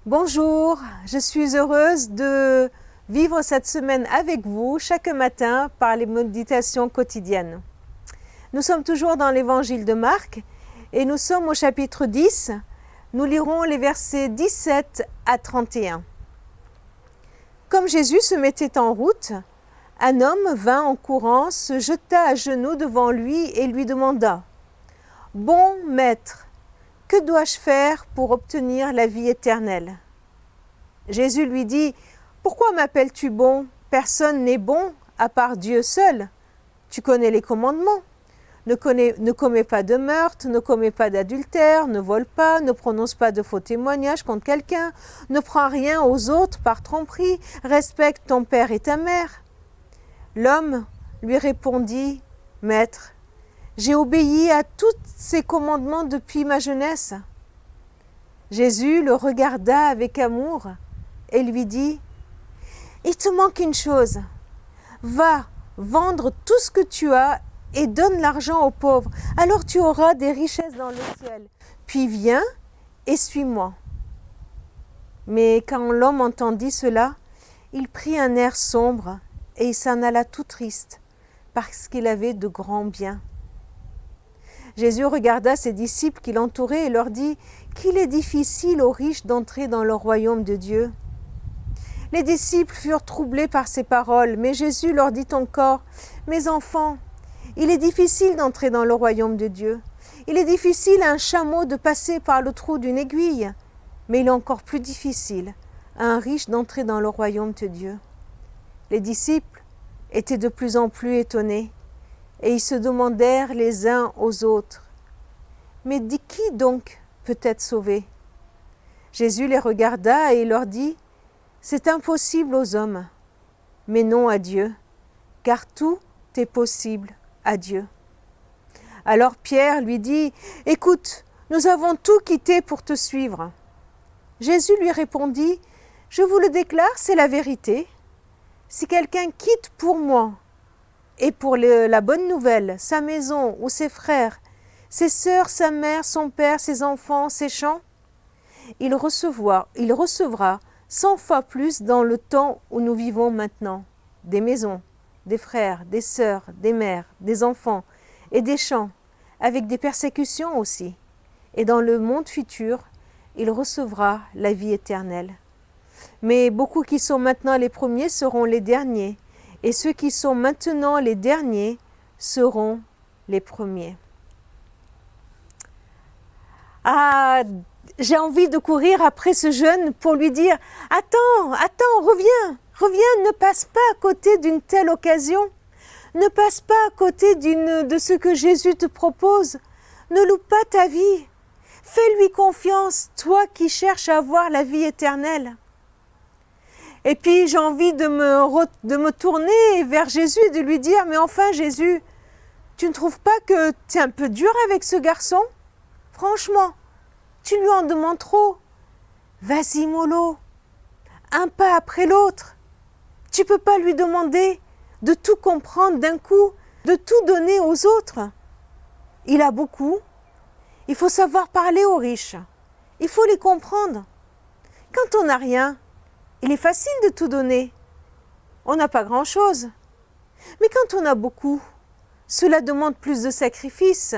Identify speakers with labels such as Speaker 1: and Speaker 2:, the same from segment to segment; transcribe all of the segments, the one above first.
Speaker 1: Bonjour, je suis heureuse de vivre cette semaine avec vous chaque matin par les méditations quotidiennes. Nous sommes toujours dans l'évangile de Marc et nous sommes au chapitre 10. Nous lirons les versets 17 à 31. Comme Jésus se mettait en route, un homme vint en courant, se jeta à genoux devant lui et lui demanda « Bon maître, que dois-je faire pour obtenir la vie éternelle ?» Jésus lui dit « Pourquoi m'appelles-tu bon? Personne n'est bon à part Dieu seul. Tu connais les commandements. Ne commets pas de meurtre, ne commets pas d'adultère, ne vole pas, ne prononce pas de faux témoignages contre quelqu'un, ne prends rien aux autres par tromperie, respecte ton père et ta mère. » L'homme lui répondit « Maître, j'ai obéi à tous ces commandements depuis ma jeunesse. » Jésus le regarda avec amour et lui dit « Il te manque une chose. Va vendre tout ce que tu as et donne l'argent aux pauvres. Alors tu auras des richesses dans le ciel. Puis viens et suis-moi. » Mais quand l'homme entendit cela, il prit un air sombre et il s'en alla tout triste parce qu'il avait de grands biens. Jésus regarda ses disciples qui l'entouraient et leur dit qu'il est difficile aux riches d'entrer dans le royaume de Dieu. Les disciples furent troublés par ces paroles, mais Jésus leur dit encore « Mes enfants, il est difficile d'entrer dans le royaume de Dieu. Il est difficile à un chameau de passer par le trou d'une aiguille, mais il est encore plus difficile à un riche d'entrer dans le royaume de Dieu. » Les disciples étaient de plus en plus étonnés. Et ils se demandèrent les uns aux autres « Mais qui donc peut être sauvé ?» Jésus les regarda et leur dit « C'est impossible aux hommes, mais non à Dieu, car tout est possible à Dieu. » Alors Pierre lui dit « Écoute, nous avons tout quitté pour te suivre. » Jésus lui répondit « Je vous le déclare, c'est la vérité. Si quelqu'un quitte pour moi, et pour la bonne nouvelle, sa maison ou ses frères, ses sœurs, sa mère, son père, ses enfants, ses champs, il recevra 100 fois plus dans le temps où nous vivons maintenant, des maisons, des frères, des sœurs, des mères, des enfants et des champs, avec des persécutions aussi. Et dans le monde futur, il recevra la vie éternelle. Mais beaucoup qui sont maintenant les premiers seront les derniers, et ceux qui sont maintenant les derniers seront les premiers. Ah, j'ai envie de courir après ce jeune pour lui dire « Attends, reviens, ne passe pas à côté d'une telle occasion. Ne passe pas à côté de ce que Jésus te propose. Ne loupe pas ta vie. Fais-lui confiance, toi qui cherches à avoir la vie éternelle. » Et puis j'ai envie de me tourner vers Jésus et de lui dire « Mais enfin Jésus, tu ne trouves pas que tu es un peu dur avec ce garçon? Franchement, tu lui en demandes trop. Vas-y mollo, un pas après l'autre. Tu ne peux pas lui demander de tout comprendre d'un coup, de tout donner aux autres. Il a beaucoup. Il faut savoir parler aux riches. Il faut les comprendre. Quand on n'a rien, il est facile de tout donner. On n'a pas grand-chose. Mais quand on a beaucoup, cela demande plus de sacrifices.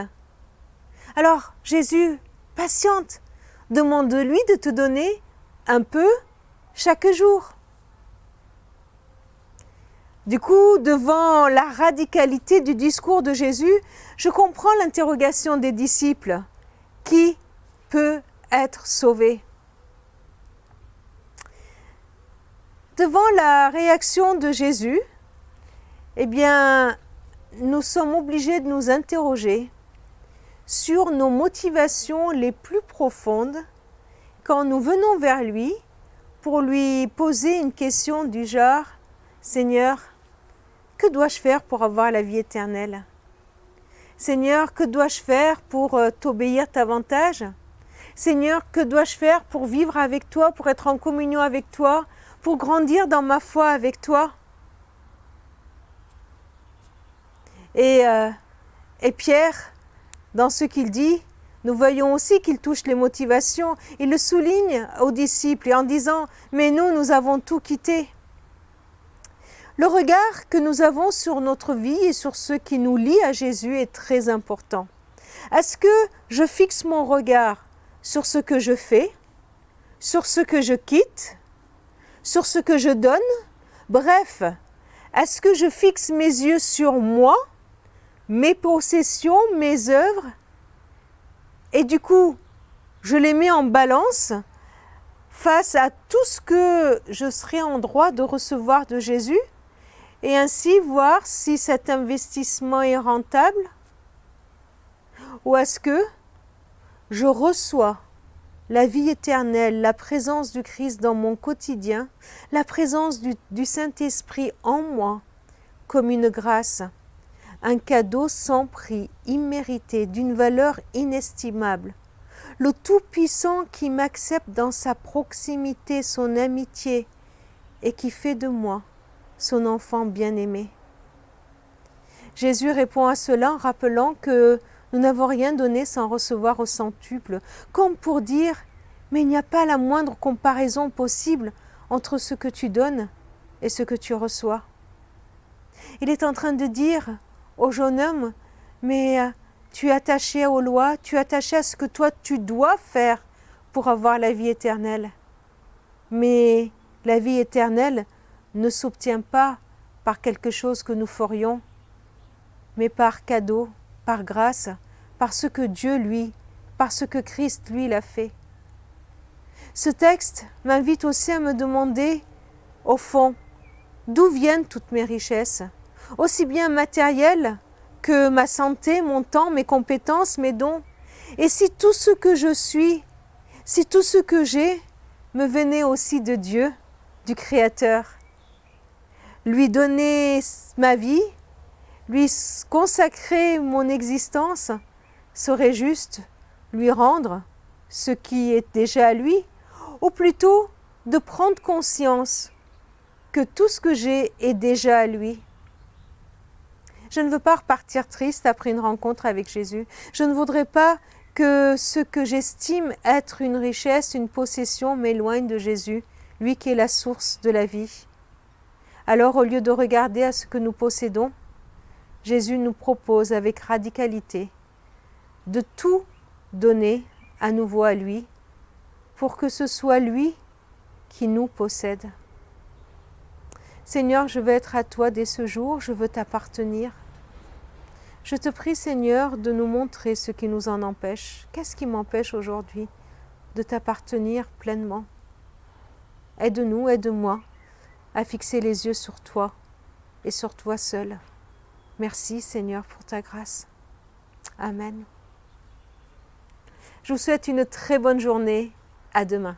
Speaker 1: Alors, Jésus, patiente, demande-lui de te donner un peu chaque jour. Du coup, devant la radicalité du discours de Jésus, je comprends l'interrogation des disciples. Qui peut être sauvé ? Devant la réaction de Jésus, eh bien, nous sommes obligés de nous interroger sur nos motivations les plus profondes quand nous venons vers lui pour lui poser une question du genre « Seigneur, que dois-je faire pour avoir la vie éternelle ? Seigneur, que dois-je faire pour t'obéir davantage ? Seigneur, que dois-je faire pour vivre avec toi, pour être en communion avec toi ? Pour grandir dans ma foi avec toi. » Et Pierre, dans ce qu'il dit, Nous voyons aussi qu'il touche les motivations. Il le souligne aux disciples et en disant « Mais nous avons tout quitté ». Le regard que nous avons sur notre vie et sur ce qui nous lie à Jésus est très important. Est-ce que je fixe mon regard sur ce que je fais, sur ce que je quitte, sur ce que je donne? Bref, est-ce que je fixe mes yeux sur moi, mes possessions, mes œuvres? Et du coup, je les mets en balance face à tout ce que je serai en droit de recevoir de Jésus et ainsi voir si cet investissement est rentable? Ou est-ce que je reçois la vie éternelle, la présence du Christ dans mon quotidien, la présence du Saint-Esprit en moi comme une grâce, un cadeau sans prix, immérité, d'une valeur inestimable. Le Tout-Puissant qui m'accepte dans sa proximité, son amitié, et qui fait de moi son enfant bien-aimé. Jésus répond à cela en rappelant que nous n'avons rien donné sans recevoir au centuple, comme pour dire « Mais il n'y a pas la moindre comparaison possible entre ce que tu donnes et ce que tu reçois. » Il est en train de dire au jeune homme « Mais tu es attaché aux lois, tu es attaché à ce que toi tu dois faire pour avoir la vie éternelle. Mais la vie éternelle ne s'obtient pas par quelque chose que nous ferions, mais par cadeau, par grâce, par ce que Dieu, lui, par ce que Christ, lui, l'a fait. » Ce texte m'invite aussi à me demander, au fond, d'où viennent toutes mes richesses, aussi bien matérielles que ma santé, mon temps, mes compétences, mes dons. Et si tout ce que je suis, si tout ce que j'ai me venait aussi de Dieu, du Créateur, lui donner ma vie, lui consacrer mon existence, serait juste lui rendre ce qui est déjà à lui, ou plutôt de prendre conscience que tout ce que j'ai est déjà à lui. Je ne veux pas repartir triste après une rencontre avec Jésus. Je ne voudrais pas que ce que j'estime être une richesse, une possession, m'éloigne de Jésus, lui qui est la source de la vie. Alors, au lieu de regarder à ce que nous possédons, Jésus nous propose avec radicalité de tout donner à nouveau à lui, pour que ce soit lui qui nous possède. Seigneur, je veux être à toi dès ce jour, je veux t'appartenir. Je te prie, Seigneur, de nous montrer ce qui nous en empêche. Qu'est-ce qui m'empêche aujourd'hui de t'appartenir pleinement? Aide-nous, aide-moi à fixer les yeux sur toi et sur toi seul. Merci, Seigneur, pour ta grâce. Amen. Je vous souhaite une très bonne journée. À demain.